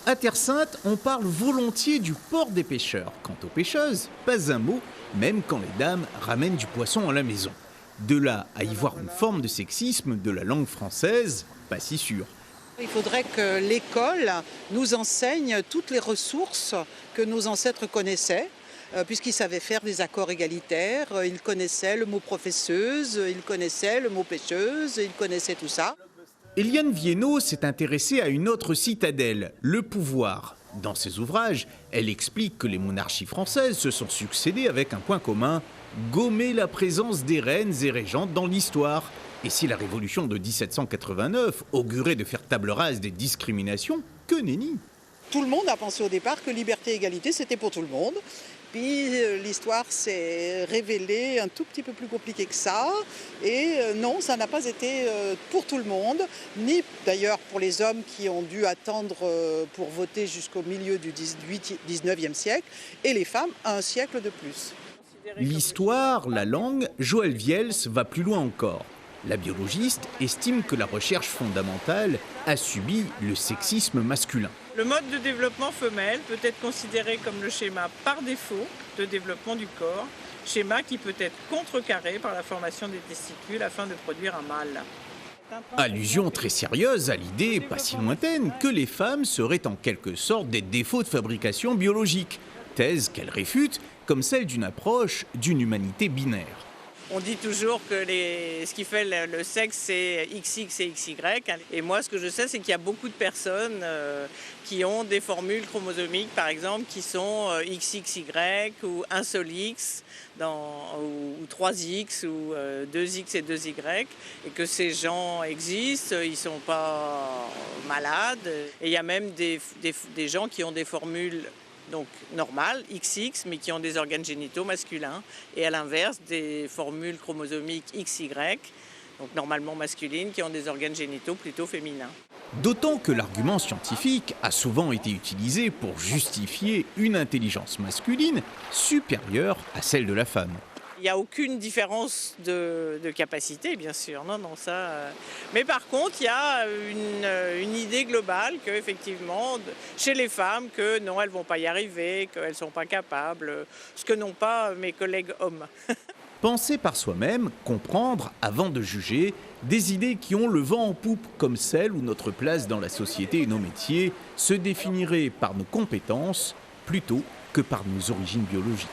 À Terre Sainte, on parle volontiers du port des pêcheurs. Quant aux pêcheuses, pas un mot, même quand les dames ramènent du poisson à la maison. De là à y voir une forme de sexisme de la langue française, pas si sûr. Il faudrait que l'école nous enseigne toutes les ressources que nos ancêtres connaissaient, puisqu'ils savaient faire des accords égalitaires, ils connaissaient le mot professeuse, ils connaissaient le mot pêcheuse, ils connaissaient tout ça. Éliane Viennot s'est intéressée à une autre citadelle, le pouvoir. Dans ses ouvrages, elle explique que les monarchies françaises se sont succédées avec un point commun, gommer la présence des reines et régentes dans l'histoire. Et si la révolution de 1789 augurait de faire table rase des discriminations, que nenni! Tout le monde a pensé au départ que liberté et égalité, c'était pour tout le monde. Puis l'histoire s'est révélée un tout petit peu plus compliquée que ça. Et non, ça n'a pas été pour tout le monde, ni d'ailleurs pour les hommes qui ont dû attendre pour voter jusqu'au milieu du 19e siècle, et les femmes un siècle de plus. L'histoire, la langue, Joël Viels va plus loin encore. La biologiste estime que la recherche fondamentale a subi le sexisme masculin. Le mode de développement femelle peut être considéré comme le schéma par défaut de développement du corps, schéma qui peut être contrecarré par la formation des testicules afin de produire un mâle. Allusion très sérieuse à l'idée, pas si lointaine, que les femmes seraient en quelque sorte des défauts de fabrication biologique, thèse qu'elle réfute comme celle d'une approche d'une humanité binaire. On dit toujours que ce qui fait le sexe, c'est XX et XY. Et moi, ce que je sais, c'est qu'il y a beaucoup de personnes qui ont des formules chromosomiques, par exemple, qui sont XXY ou 1 seul X, ou 3X, ou 2X et 2Y. Et que ces gens existent, ils ne sont pas malades. Et il y a même des gens qui ont des formules donc normales, XX, mais qui ont des organes génitaux masculins, et à l'inverse, des formules chromosomiques XY, donc normalement masculines, qui ont des organes génitaux plutôt féminins. D'autant que l'argument scientifique a souvent été utilisé pour justifier une intelligence masculine supérieure à celle de la femme. Il n'y a aucune différence de capacité, bien sûr. Non, ça. Mais par contre, il y a une idée globale qu'effectivement, chez les femmes, que non, elles ne vont pas y arriver, qu'elles ne sont pas capables, ce que n'ont pas mes collègues hommes. Penser par soi-même, comprendre avant de juger, des idées qui ont le vent en poupe, comme celle où notre place dans la société et nos métiers se définiraient par nos compétences plutôt que par nos origines biologiques.